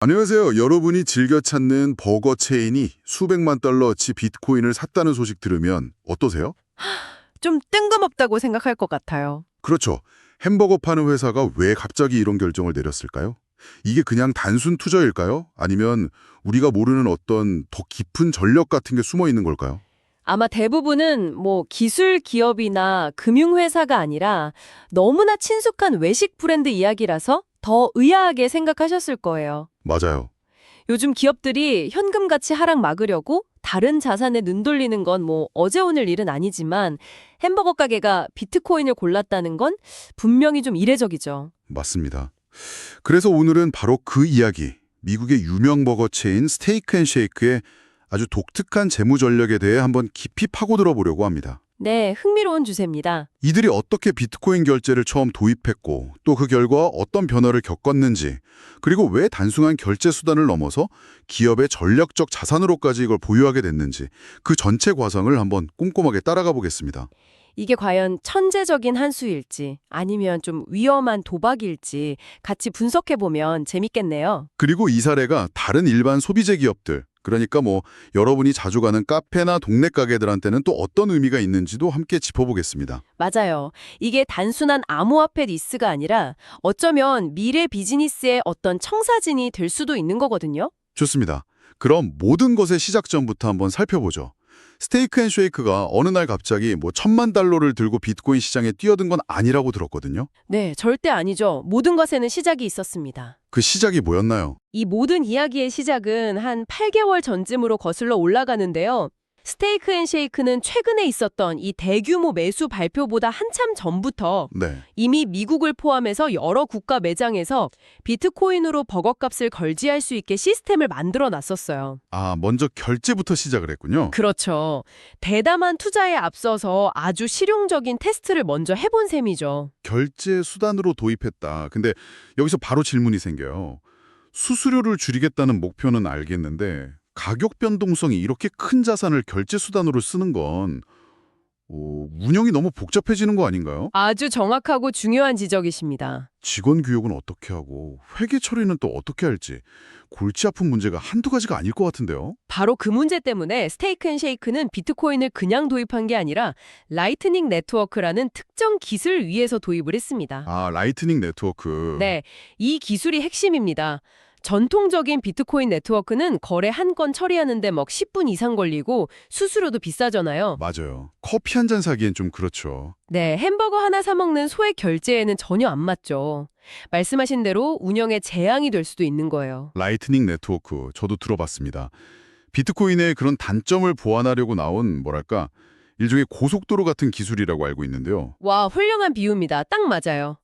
안녕하세요. 여러분이 즐겨 찾는 버거 체인이 수백만 달러어치 비트코인을 샀다는 소식 들으면 어떠세요? 좀 뜬금없다고 생각할 것 같아요. 그렇죠. 햄버거 파는 회사가 왜 갑자기 이런 결정을 내렸을까요? 이게 그냥 단순 투자일까요? 아니면 우리가 모르는 어떤 더 깊은 전략 같은 게 숨어 있는 걸까요? 아마 대부분은 기술 기업이나 금융회사가 아니라 너무나 친숙한 외식 브랜드 이야기라서 더 의아하게 생각하셨을 거예요. 맞아요. 요즘 기업들이 현금 가치 하락 막으려고 다른 자산에 눈 돌리는 건 어제 오늘 일은 아니지만 햄버거 가게가 비트코인을 골랐다는 건 분명히 좀 이례적이죠. 맞습니다. 그래서 오늘은 바로 그 이야기, 미국의 유명 버거 체인 스테이크 앤 쉐이크의 아주 독특한 재무 전략에 대해 한번 깊이 파고들어 보려고 합니다. 네, 흥미로운 주제입니다. 이들이 어떻게 비트코인 결제를 처음 도입했고 또 그 결과 어떤 변화를 겪었는지, 그리고 왜 단순한 결제 수단을 넘어서 기업의 전략적 자산으로까지 이걸 보유하게 됐는지, 그 전체 과정을 한번 꼼꼼하게 따라가 보겠습니다. 이게 과연 천재적인 한 수일지 아니면 좀 위험한 도박일지 같이 분석해보면 재밌겠네요. 그리고 이 사례가 다른 일반 소비재 기업들, 그러니까 여러분이 자주 가는 카페나 동네 가게들한테는 또 어떤 의미가 있는지도 함께 짚어보겠습니다. 맞아요. 이게 단순한 암호화폐 리스가 아니라 어쩌면 미래 비즈니스의 어떤 청사진이 될 수도 있는 거거든요. 좋습니다. 그럼 모든 것의 시작점부터 한번 살펴보죠. 스테이크 앤 쉐이크가 어느 날 갑자기 1,000만 달러를 들고 비트코인 시장에 뛰어든 건 아니라고 들었거든요. 네, 절대 아니죠. 모든 것에는 시작이 있었습니다. 그 시작이 뭐였나요? 이 모든 이야기의 시작은 한 8개월 전쯤으로 거슬러 올라가는데요. 스테이크 앤 쉐이크는 최근에 있었던 이 대규모 매수 발표보다 한참 전부터 네. 이미 미국을 포함해서 여러 국가 매장에서 비트코인으로 버거값을 걸지할 수 있게 시스템을 만들어 놨었어요. 먼저 결제부터 시작을 했군요. 그렇죠. 대담한 투자에 앞서서 아주 실용적인 테스트를 먼저 해본 셈이죠. 결제 수단으로 도입했다. 근데 여기서 바로 질문이 생겨요. 수수료를 줄이겠다는 목표는 알겠는데 가격 변동성이 이렇게 큰 자산을 결제 수단으로 쓰는 건 운영이 너무 복잡해지는 거 아닌가요? 아주 정확하고 중요한 지적이십니다. 직원 교육은 어떻게 하고 회계 처리는 또 어떻게 할지 골치 아픈 문제가 한두 가지가 아닐 것 같은데요. 바로 그 문제 때문에 스테이크 앤 쉐이크는 비트코인을 그냥 도입한 게 아니라 라이트닝 네트워크라는 특정 기술 위에서 도입을 했습니다. 라이트닝 네트워크. 네, 이 기술이 핵심입니다. 전통적인 비트코인 네트워크는 거래 한 건 처리하는데 10분 이상 걸리고 수수료도 비싸잖아요. 맞아요. 커피 한 잔 사기엔 좀 그렇죠. 네, 햄버거 하나 사 먹는 소액 결제에는 전혀 안 맞죠. 말씀하신 대로 운영에 재앙이 될 수도 있는 거예요. 라이트닝 네트워크, 저도 들어봤습니다. 비트코인의 그런 단점을 보완하려고 나온 일종의 고속도로 같은 기술이라고 알고 있는데요. 와, 훌륭한 비유입니다. 딱 맞아요.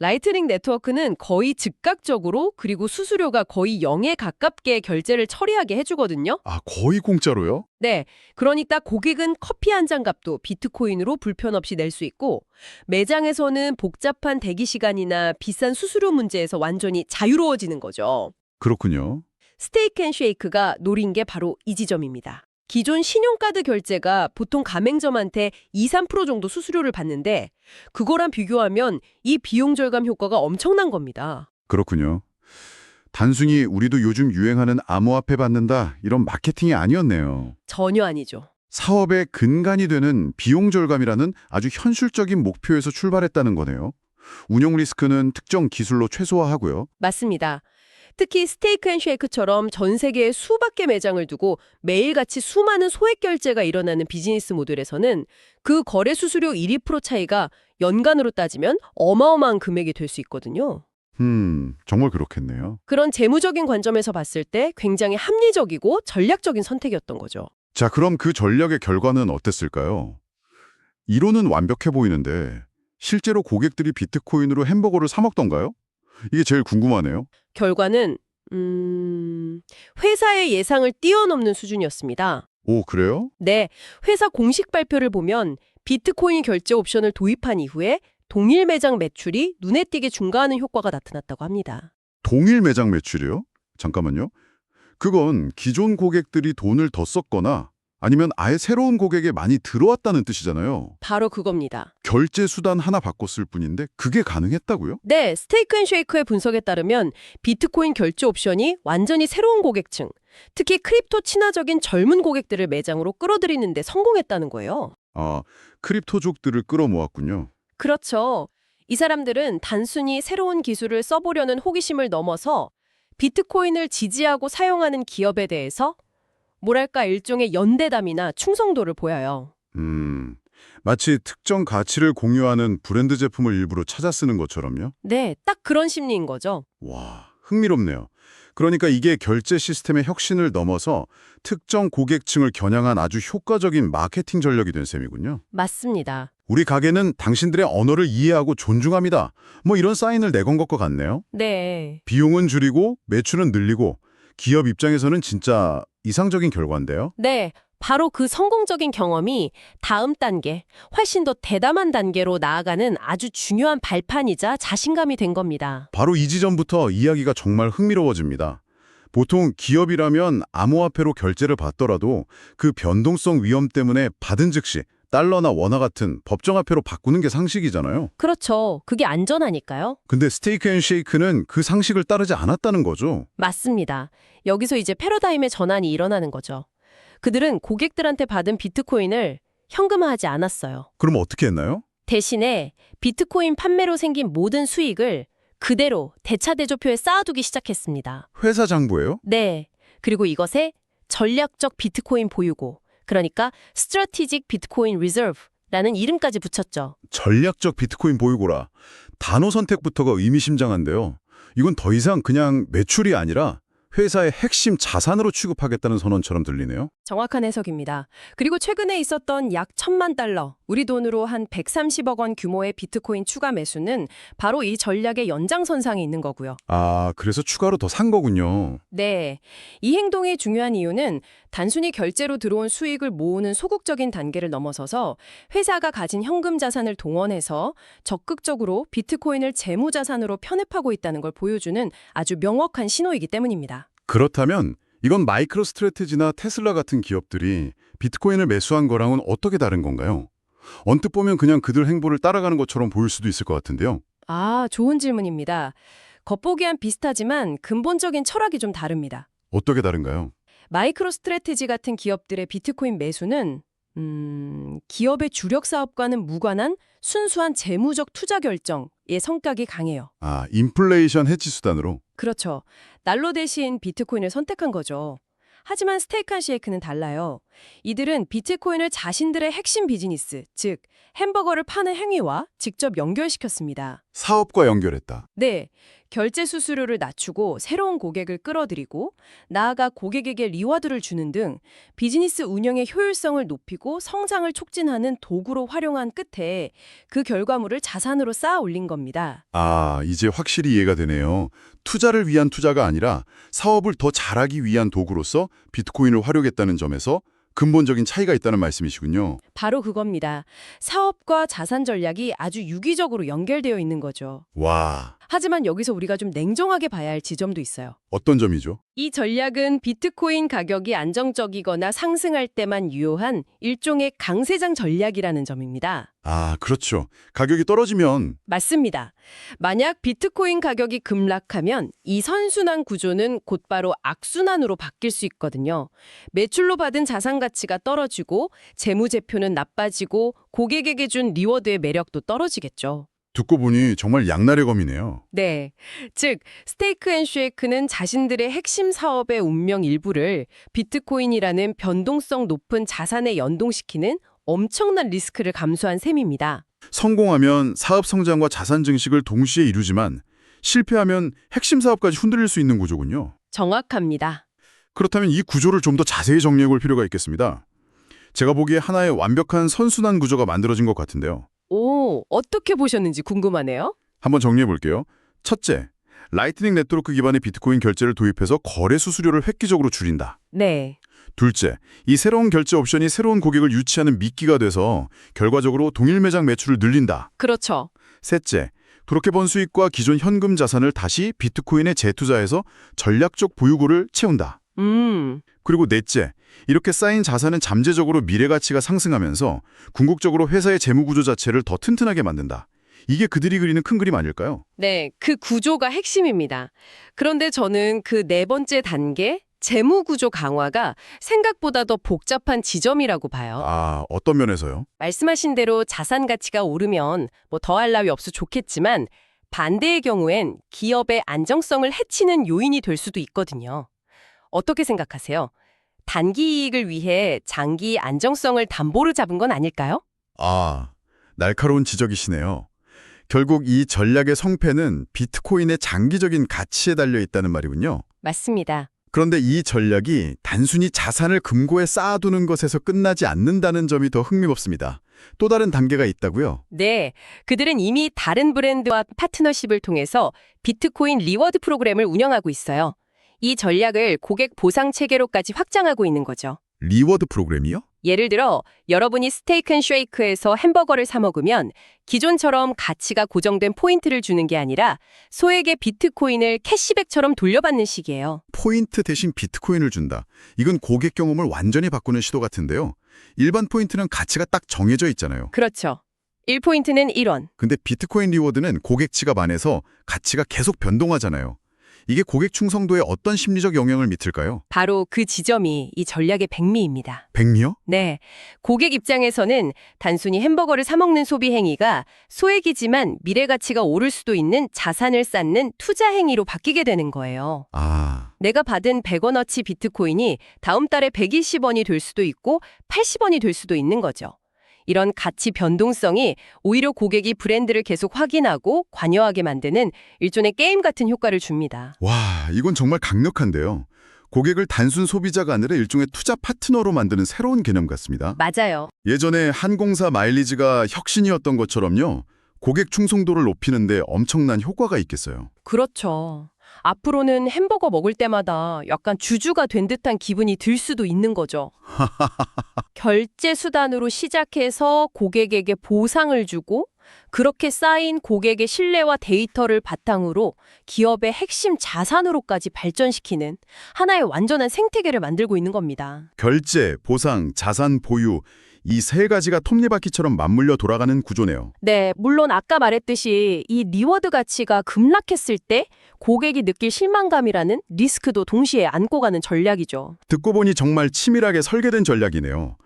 라이트닝 네트워크는 거의 즉각적으로 그리고 수수료가 거의 0에 가깝게 결제를 처리하게 해주거든요. 거의 공짜로요? 네, 그러니까 고객은 커피 한 잔 값도 비트코인으로 불편 없이 낼 수 있고 매장에서는 복잡한 대기 시간이나 비싼 수수료 문제에서 완전히 자유로워지는 거죠. 그렇군요. 스테이크 앤 쉐이크가 노린 게 바로 이 지점입니다. 기존 신용카드 결제가 보통 가맹점한테 2~3% 정도 수수료를 받는데 그거랑 비교하면 이 비용 절감 효과가 엄청난 겁니다. 그렇군요. 단순히 우리도 요즘 유행하는 암호화폐 받는다 이런 마케팅이 아니었네요. 전혀 아니죠. 사업의 근간이 되는 비용 절감이라는 아주 현실적인 목표에서 출발했다는 거네요. 운영 리스크는 특정 기술로 최소화하고요. 맞습니다. 특히 스테이크 앤 쉐이크처럼 전 세계에 수백 개 매장을 두고 매일같이 수많은 소액 결제가 일어나는 비즈니스 모델에서는 그 거래 수수료 1~2% 차이가 연간으로 따지면 어마어마한 금액이 될 수 있거든요. 정말 그렇겠네요. 그런 재무적인 관점에서 봤을 때 굉장히 합리적이고 전략적인 선택이었던 거죠. 자, 그럼 그 전략의 결과는 어땠을까요? 이론은 완벽해 보이는데 실제로 고객들이 비트코인으로 햄버거를 사 먹던가요? 이게 제일 궁금하네요. 결과는 회사의 예상을 뛰어넘는 수준이었습니다. 오, 그래요? 네, 회사 공식 발표를 보면 비트코인 결제 옵션을 도입한 이후에 동일 매장 매출이 눈에 띄게 증가하는 효과가 나타났다고 합니다. 동일 매장 매출이요? 잠깐만요. 그건 기존 고객들이 돈을 더 썼거나 아니면 아예 새로운 고객에 많이 들어왔다는 뜻이잖아요. 바로 그겁니다. 결제 수단 하나 바꿨을 뿐인데 그게 가능했다고요? 네, 스테이크앤쉐이크의 분석에 따르면 비트코인 결제 옵션이 완전히 새로운 고객층, 특히 크립토 친화적인 젊은 고객들을 매장으로 끌어들이는 데 성공했다는 거예요. 아, 크립토족들을 끌어모았군요. 그렇죠. 이 사람들은 단순히 새로운 기술을 써보려는 호기심을 넘어서 비트코인을 지지하고 사용하는 기업에 대해서 뭐랄까 일종의 연대감이나 충성도를 보여요. 마치 특정 가치를 공유하는 브랜드 제품을 일부러 찾아 쓰는 것처럼요? 네, 딱 그런 심리인 거죠. 와, 흥미롭네요. 그러니까 이게 결제 시스템의 혁신을 넘어서 특정 고객층을 겨냥한 아주 효과적인 마케팅 전략이 된 셈이군요. 맞습니다. 우리 가게는 당신들의 언어를 이해하고 존중합니다. 뭐 이런 사인을 내건 것과 같네요. 네. 비용은 줄이고 매출은 늘리고 기업 입장에서는 진짜 이상적인 결과인데요. 네, 바로 그 성공적인 경험이 다음 단계, 훨씬 더 대담한 단계로 나아가는 아주 중요한 발판이자 자신감이 된 겁니다. 바로 이 지점부터 이야기가 정말 흥미로워집니다. 보통 기업이라면 암호화폐로 결제를 받더라도 그 변동성 위험 때문에 받은 즉시 달러나 원화 같은 법정화폐로 바꾸는 게 상식이잖아요. 그렇죠. 그게 안전하니까요. 근데 스테이크앤쉐이크는 그 상식을 따르지 않았다는 거죠. 맞습니다. 여기서 이제 패러다임의 전환이 일어나는 거죠. 그들은 고객들한테 받은 비트코인을 현금화하지 않았어요. 그럼 어떻게 했나요? 대신에 비트코인 판매로 생긴 모든 수익을 그대로 대차대조표에 쌓아두기 시작했습니다. 회사 장부예요? 네. 그리고 이것에 전략적 비트코인 보유고, 그러니까 Strategic Bitcoin Reserve라는 이름까지 붙였죠. 전략적 비트코인 보유고라. 단어 선택부터가 의미심장한데요. 이건 더 이상 그냥 매출이 아니라 회사의 핵심 자산으로 취급하겠다는 선언처럼 들리네요. 정확한 해석입니다. 그리고 최근에 있었던 약 1,000만 달러, 우리 돈으로 한 130억 원 규모의 비트코인 추가 매수는 바로 이 전략의 연장선상에 있는 거고요. 아, 그래서 추가로 더 산 거군요. 네. 이 행동이 중요한 이유는 단순히 결제로 들어온 수익을 모으는 소극적인 단계를 넘어서서 회사가 가진 현금 자산을 동원해서 적극적으로 비트코인을 재무 자산으로 편입하고 있다는 걸 보여주는 아주 명확한 신호이기 때문입니다. 그렇다면 이건 마이크로 스트래티지나 테슬라 같은 기업들이 비트코인을 매수한 거랑은 어떻게 다른 건가요? 언뜻 보면 그냥 그들 행보를 따라가는 것처럼 보일 수도 있을 것 같은데요. 아, 좋은 질문입니다. 겉보기엔 비슷하지만 근본적인 철학이 좀 다릅니다. 어떻게 다른가요? 마이크로 스트래티지 같은 기업들의 비트코인 매수는 기업의 주력 사업과는 무관한 순수한 재무적 투자 결정의 성격이 강해요. 아, 인플레이션 해지 수단으로. 그렇죠. 달러 대신 비트코인을 선택한 거죠. 하지만 스테이크앤쉐이크는 달라요. 이들은 비트코인을 자신들의 핵심 비즈니스, 즉 햄버거를 파는 행위와 직접 연결시켰습니다. 사업과 연결했다. 네, 결제 수수료를 낮추고 새로운 고객을 끌어들이고 나아가 고객에게 리와드를 주는 등 비즈니스 운영의 효율성을 높이고 성장을 촉진하는 도구로 활용한 끝에 그 결과물을 자산으로 쌓아 올린 겁니다. 아, 이제 확실히 이해가 되네요. 투자를 위한 투자가 아니라 사업을 더 잘하기 위한 도구로서 비트코인을 활용했다는 점에서 근본적인 차이가 있다는 말씀이시군요. 바로 그겁니다. 사업과 자산 전략이 아주 유기적으로 연결되어 있는 거죠. 와, 하지만 여기서 우리가 좀 냉정하게 봐야 할 지점도 있어요. 어떤 점이죠? 이 전략은 비트코인 가격이 안정적이거나 상승할 때만 유효한 일종의 강세장 전략이라는 점입니다. 아, 그렇죠. 가격이 떨어지면 맞습니다. 만약 비트코인 가격이 급락하면 이 선순환 구조는 곧바로 악순환으로 바뀔 수 있거든요. 매출로 받은 자산 가치가 떨어지고 재무제표는 나빠지고 고객에게 준 리워드의 매력도 떨어지겠죠. 듣고 보니 정말 양날의 검이네요. 네. 즉, 스테이크앤쉐이크는 자신들의 핵심 사업의 운명 일부를 비트코인이라는 변동성 높은 자산에 연동시키는 엄청난 리스크를 감수한 셈입니다. 성공하면 사업 성장과 자산 증식을 동시에 이루지만 실패하면 핵심 사업까지 흔들릴 수 있는 구조군요. 정확합니다. 그렇다면 이 구조를 좀 더 자세히 정리해 볼 필요가 있겠습니다. 제가 보기에 하나의 완벽한 선순환 구조가 만들어진 것 같은데요. 오, 어떻게 보셨는지 궁금하네요. 한번 정리해 볼게요. 첫째, 라이트닝 네트워크 기반의 비트코인 결제를 도입해서 거래 수수료를 획기적으로 줄인다. 네. 둘째, 이 새로운 결제 옵션이 새로운 고객을 유치하는 미끼가 돼서 결과적으로 동일 매장 매출을 늘린다. 그렇죠. 셋째, 그렇게 번 수익과 기존 현금 자산을 다시 비트코인에 재투자해서 전략적 보유고를 채운다. 그리고 넷째, 이렇게 쌓인 자산은 잠재적으로 미래 가치가 상승하면서 궁극적으로 회사의 재무 구조 자체를 더 튼튼하게 만든다. 이게 그들이 그리는 큰 그림 아닐까요? 네, 그 구조가 핵심입니다. 그런데 저는 그 네 번째 단계, 재무 구조 강화가 생각보다 더 복잡한 지점이라고 봐요. 아, 어떤 면에서요? 말씀하신 대로 자산 가치가 오르면 뭐 더할 나위 없어 좋겠지만 반대의 경우엔 기업의 안정성을 해치는 요인이 될 수도 있거든요. 어떻게 생각하세요? 단기 이익을 위해 장기 안정성을 담보로 잡은 건 아닐까요? 아, 날카로운 지적이시네요. 결국 이 전략의 성패는 비트코인의 장기적인 가치에 달려 있다는 말이군요. 맞습니다. 그런데 이 전략이 단순히 자산을 금고에 쌓아두는 것에서 끝나지 않는다는 점이 더 흥미롭습니다. 또 다른 단계가 있다고요? 네, 그들은 이미 다른 브랜드와 파트너십을 통해서 비트코인 리워드 프로그램을 운영하고 있어요. 이 전략을 고객 보상 체계로까지 확장하고 있는 거죠. 리워드 프로그램이요? 예를 들어 여러분이 스테이크 앤 쉐이크에서 햄버거를 사 먹으면 기존처럼 가치가 고정된 포인트를 주는 게 아니라 소액의 비트코인을 캐시백처럼 돌려받는 식이에요. 포인트 대신 비트코인을 준다. 이건 고객 경험을 완전히 바꾸는 시도 같은데요. 일반 포인트는 가치가 딱 정해져 있잖아요. 그렇죠. 1포인트는 1원. 근데 비트코인 리워드는 고객 지갑 안에서 가치가 계속 변동하잖아요. 이게 고객 충성도에 어떤 심리적 영향을 미칠까요? 바로 그 지점이 이 전략의 백미입니다. 백미요? 네, 고객 입장에서는 단순히 햄버거를 사 먹는 소비 행위가 소액이지만 미래 가치가 오를 수도 있는 자산을 쌓는 투자 행위로 바뀌게 되는 거예요. 아, 내가 받은 100원어치 비트코인이 다음 달에 120원이 될 수도 있고 80원이 될 수도 있는 거죠. 이런 가치 변동성이 오히려 고객이 브랜드를 계속 확인하고 관여하게 만드는 일종의 게임 같은 효과를 줍니다. 와, 이건 정말 강력한데요. 고객을 단순 소비자가 아니라 일종의 투자 파트너로 만드는 새로운 개념 같습니다. 맞아요. 예전에 항공사 마일리지가 혁신이었던 것처럼요. 고객 충성도를 높이는 데 엄청난 효과가 있겠어요. 그렇죠. 앞으로는 햄버거 먹을 때마다 약간 주주가 된 듯한 기분이 들 수도 있는 거죠. 결제 수단으로 시작해서 고객에게 보상을 주고 그렇게 쌓인 고객의 신뢰와 데이터를 바탕으로 기업의 핵심 자산으로까지 발전시키는 하나의 완전한 생태계를 만들고 있는 겁니다. 결제, 보상, 자산 보유, 이 세 가지가 톱니바퀴처럼 맞물려 돌아가는 구조네요. 네, 물론 아까 말했듯이 이 리워드 가치가 급락했을 때 고객이 느낄 실망감이라는 리스크도 동시에 안고 가는 전략이죠. 듣고 보니 정말 치밀하게 설계된 전략이네요.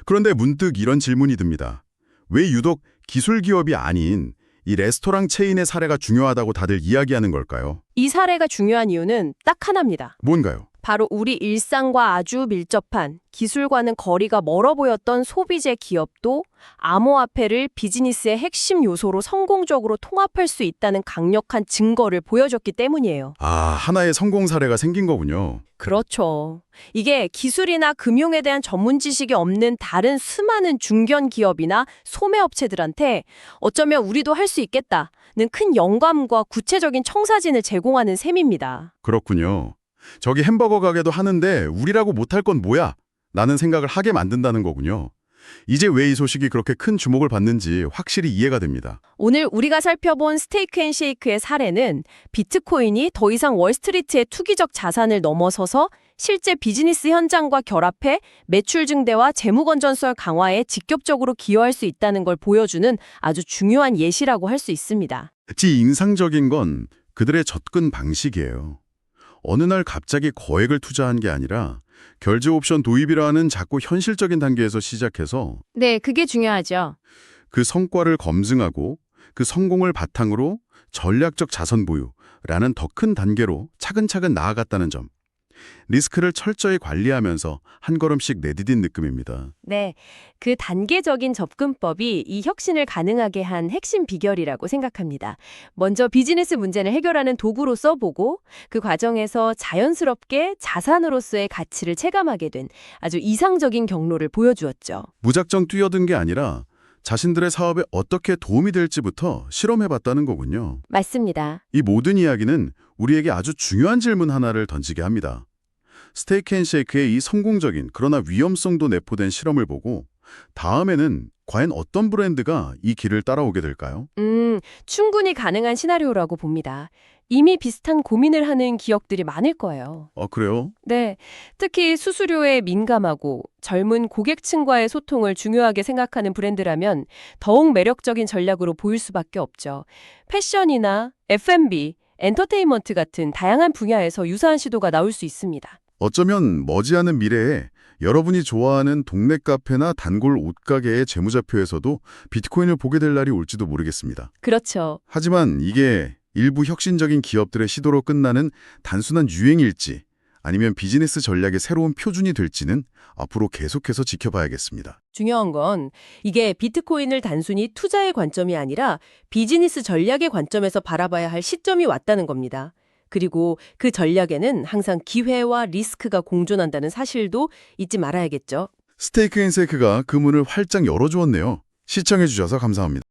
그런데 문득 이런 질문이 듭니다. 왜 유독 기술 기업이 아닌 이 레스토랑 체인의 사례가 중요하다고 다들 이야기하는 걸까요? 이 사례가 중요한 이유는 딱 하나입니다. 뭔가요? 바로 우리 일상과 아주 밀접한 기술과는 거리가 멀어 보였던 소비재 기업도 암호화폐를 비즈니스의 핵심 요소로 성공적으로 통합할 수 있다는 강력한 증거를 보여줬기 때문이에요. 아, 하나의 성공 사례가 생긴 거군요. 그렇죠. 이게 기술이나 금융에 대한 전문 지식이 없는 다른 수많은 중견 기업이나 소매업체들한테 어쩌면 우리도 할 수 있겠다는 큰 영감과 구체적인 청사진을 제공하는 셈입니다. 그렇군요. 저기 햄버거 가게도 하는데 우리라고 못할 건 뭐야? 라는 생각을 하게 만든다는 거군요. 이제 왜 이 소식이 그렇게 큰 주목을 받는지 확실히 이해가 됩니다. 오늘 우리가 살펴본 스테이크 앤 쉐이크의 사례는 비트코인이 더 이상 월스트리트의 투기적 자산을 넘어서서 실제 비즈니스 현장과 결합해 매출 증대와 재무 건전성 강화에 직접적으로 기여할 수 있다는 걸 보여주는 아주 중요한 예시라고 할 수 있습니다. 특히 인상적인 건 그들의 접근 방식이에요. 어느 날 갑자기 거액을 투자한 게 아니라 결제 옵션 도입이라는 작고 현실적인 단계에서 시작해서 네, 그게 중요하죠. 그 성과를 검증하고 그 성공을 바탕으로 전략적 자선 보유라는 더 큰 단계로 차근차근 나아갔다는 점. 리스크를 철저히 관리하면서 한 걸음씩 내디딘 느낌입니다. 네, 그 단계적인 접근법이 이 혁신을 가능하게 한 핵심 비결이라고 생각합니다. 먼저 비즈니스 문제를 해결하는 도구로 써보고 그 과정에서 자연스럽게 자산으로서의 가치를 체감하게 된 아주 이상적인 경로를 보여주었죠. 무작정 뛰어든 게 아니라 자신들의 사업에 어떻게 도움이 될지부터 실험해봤다는 거군요. 맞습니다. 이 모든 이야기는 우리에게 아주 중요한 질문 하나를 던지게 합니다. 스테이크 앤 쉐이크의 이 성공적인 그러나 위험성도 내포된 실험을 보고 다음에는 과연 어떤 브랜드가 이 길을 따라오게 될까요? 충분히 가능한 시나리오라고 봅니다. 이미 비슷한 고민을 하는 기업들이 많을 거예요. 그래요? 네, 특히 수수료에 민감하고 젊은 고객층과의 소통을 중요하게 생각하는 브랜드라면 더욱 매력적인 전략으로 보일 수밖에 없죠. 패션이나 F&B, 엔터테인먼트 같은 다양한 분야에서 유사한 시도가 나올 수 있습니다. 어쩌면 머지않은 미래에 여러분이 좋아하는 동네 카페나 단골 옷가게의 재무제표에서도 비트코인을 보게 될 날이 올지도 모르겠습니다. 그렇죠. 하지만 이게 일부 혁신적인 기업들의 시도로 끝나는 단순한 유행일지 아니면 비즈니스 전략의 새로운 표준이 될지는 앞으로 계속해서 지켜봐야겠습니다. 중요한 건 이게 비트코인을 단순히 투자의 관점이 아니라 비즈니스 전략의 관점에서 바라봐야 할 시점이 왔다는 겁니다. 그리고 그 전략에는 항상 기회와 리스크가 공존한다는 사실도 잊지 말아야겠죠. 스테이크 앤세이크가 그 문을 활짝 열어주었네요. 시청해주셔서 감사합니다.